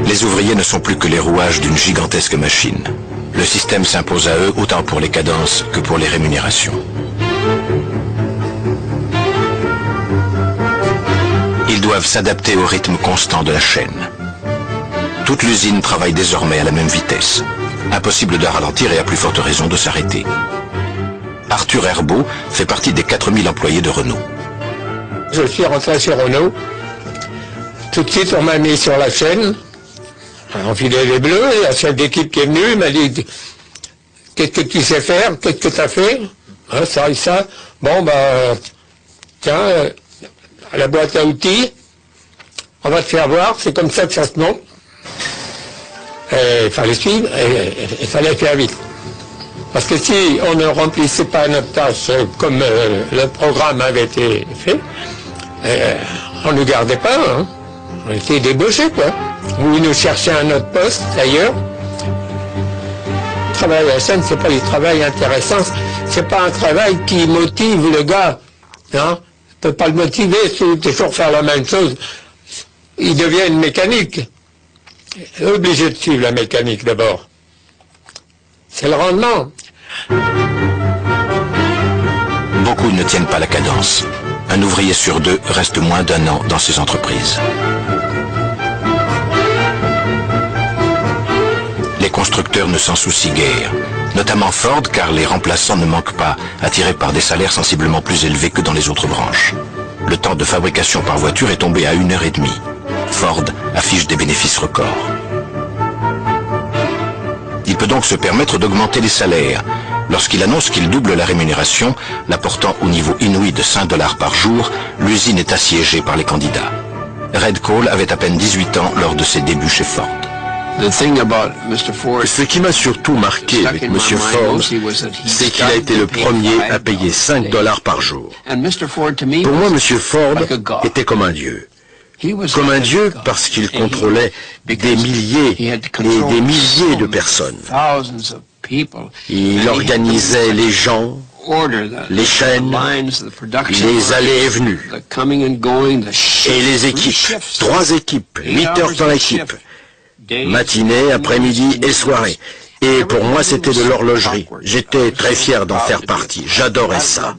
Les ouvriers ne sont plus que les rouages d'une gigantesque machine. Le système s'impose à eux autant pour les cadences que pour les rémunérations. Ils doivent s'adapter au rythme constant de la chaîne. Toute l'usine travaille désormais à la même vitesse. Impossible de ralentir et à plus forte raison de s'arrêter. Arthur Herbeau fait partie des 4000 employés de Renault. Je suis rentré chez Renault. Tout de suite, on m'a mis sur la chaîne. On filait les bleus, et la chef d'équipe qui est venue m'a dit « Qu'est-ce que tu sais faire? Qu'est-ce que tu as fait? Hein, ça et ça. Bon, tiens, à la boîte à outils, on va te faire voir, c'est comme ça que ça se monte. » Il fallait suivre, et il fallait faire vite. Parce que si on ne remplissait pas notre tâche comme le programme avait été fait, on ne nous gardait pas, hein. On était débauchés, quoi. Ou ils nous cherchaient un autre poste, d'ailleurs. Le travail à la chaîne, c'est pas du travail intéressant, c'est pas un travail qui motive le gars, hein. On peut pas le motiver, c'est toujours faire la même chose. Il devient une mécanique. Obligé de suivre la mécanique d'abord. C'est le rendement. Beaucoup ne tiennent pas la cadence. Un ouvrier sur deux reste moins d'1 an dans ces entreprises. Les constructeurs ne s'en soucient guère, notamment Ford, car les remplaçants ne manquent pas, attirés par des salaires sensiblement plus élevés que dans les autres branches. Le temps de fabrication par voiture est tombé à 1h30. Ford affiche des bénéfices records. Il peut donc se permettre d'augmenter les salaires. Lorsqu'il annonce qu'il double la rémunération, la portant au niveau inouï de 5 $ par jour, l'usine est assiégée par les candidats. Red Cole avait à peine 18 ans lors de ses débuts chez Ford. Ce qui m'a surtout marqué avec M. Ford, c'est qu'il a été le premier à payer 5 $ par jour. Pour moi, M. Ford était comme un dieu. Comme un dieu parce qu'il contrôlait des milliers et des milliers de personnes. Il organisait les gens, les chaînes, les allées et venues, et les équipes. 3 équipes, 8 heures dans l'équipe, matinée, après-midi et soirée. Et pour moi, c'était de l'horlogerie. J'étais très fier d'en faire partie. J'adorais ça.